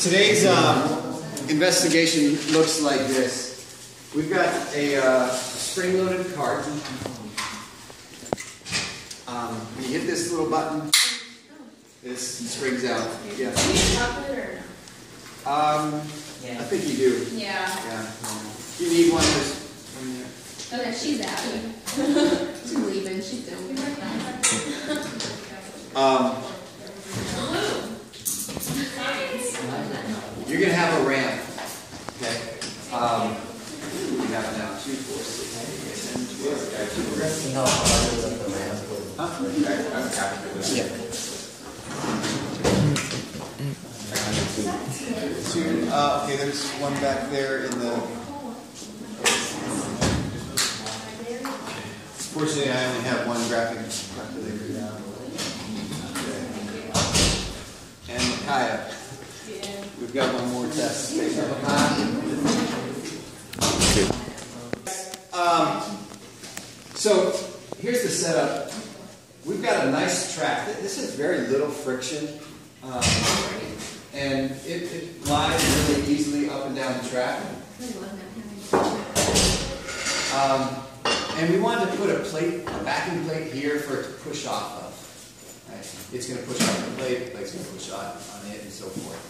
Today's investigation looks like this. We've got a spring-loaded cart. When you hit this little button, this springs out. Yeah. Do you chocolate or no? I think you do. Yeah. Yeah. You need one. Okay, she's out. She's leaving. She's done. You're going to have a ramp. Okay. We have it now. 2, 4, 6, 8, 10, 12. Okay, there's one back there in the. Fortunately, I only have one graphic calculator now. And Kaya, we've got one more test. So here's the setup. We've got a nice track. This has very little friction, and it glides really easily up and down the track. And we wanted to put a backing plate here for it to push off of. Right? It's going to push off the plate, the plate's going to push on it, and so forth.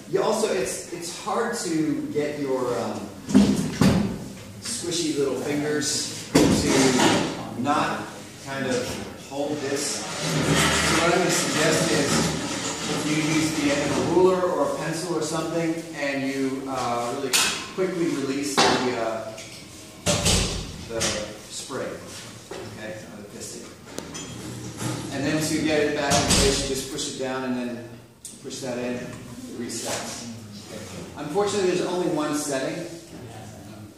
You also, it's hard to get your squishy little fingers to not kind of hold this. So what I'm going to suggest is you use the end of a ruler or a pencil or something, and you really quickly release the spring, okay, of the piston. And then to get it back in place, you just push it down and then push that in, it resets. Okay. Unfortunately, there's only one setting,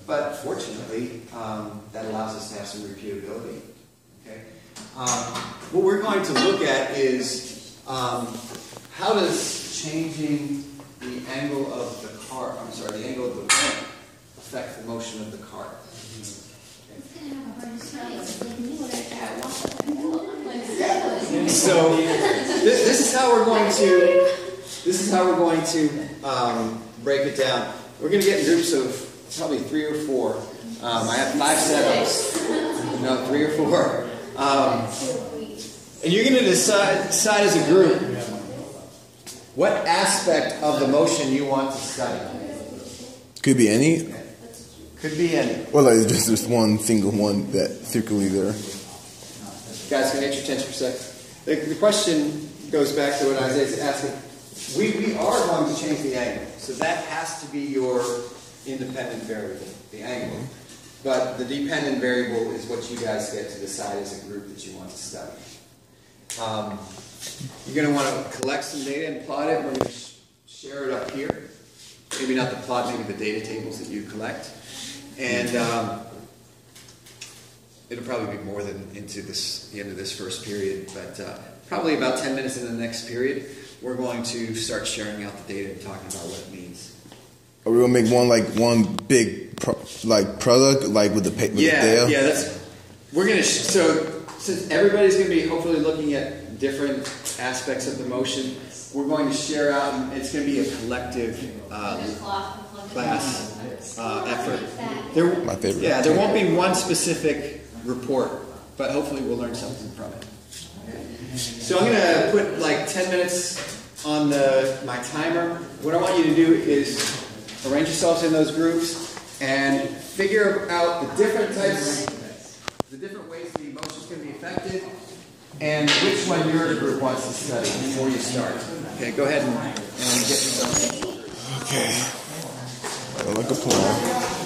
but fortunately, that allows us to have some repeatability. Okay. What we're going to look at is how does changing the angle of the cart, the angle of the ramp affect the motion of the cart. So this is how we're going to break it down. We're going to get in groups of probably 3 or 4. I have 5 setups. No, 3 or 4. And you're going to decide as a group what aspect of the motion you want to study. Could be any. Okay. Could be any. Well, like just one single one that circularly there. Guys, can I get your attention for a second? The question goes back to what Isaiah's asking. We are going to change the angle, so that has to be your independent variable, the angle. But the dependent variable is what you guys get to decide as a group that you want to study. You're going to want to collect some data and plot it. We're going to share it up here. Maybe not the plot, maybe the data tables that you collect. And it'll probably be more than into the end of this first period, but probably about 10 minutes in the next period, we're going to start sharing out the data and talking about what it means. Are we going to make one big product with the paper? Yeah. We're going to. So since everybody's going to be hopefully looking at different aspects of the motion, we're going to share out, and it's going to be a collective class effort. My favorite. Yeah, there won't be one specific report, but hopefully we'll learn something from it. So I'm going to put like 10 minutes on my timer. What I want you to do is arrange yourselves in those groups and figure out the different types, the different ways the emotion is going to be affected, and which one your group wants to study before you start. Okay, go ahead and get yourself. Okay. I like a plan.